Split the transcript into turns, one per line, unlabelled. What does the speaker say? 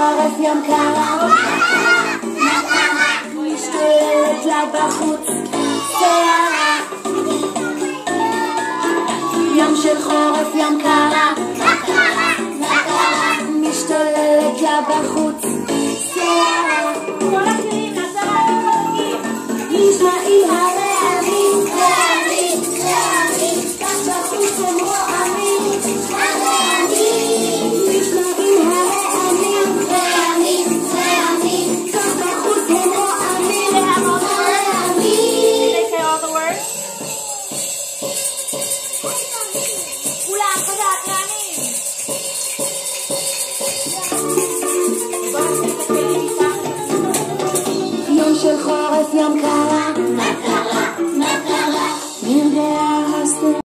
חורף יום קרה, משתוללת לה בחוץ שערה. יום של חורף יום קרה, משתוללת לה בחוץ שערה. כל הכלים נעשה חלקים, נשמעים הרעמים, רעמים, רעמים, כך בחוץ הם רועמים, הרעמים. נשמעים הרעמים, רעמים, רעמים, כך בחוץ הם רועמים, הרעמים. Did they say all the words? כולם חזק, רעמים. יום של חורף יום קרה,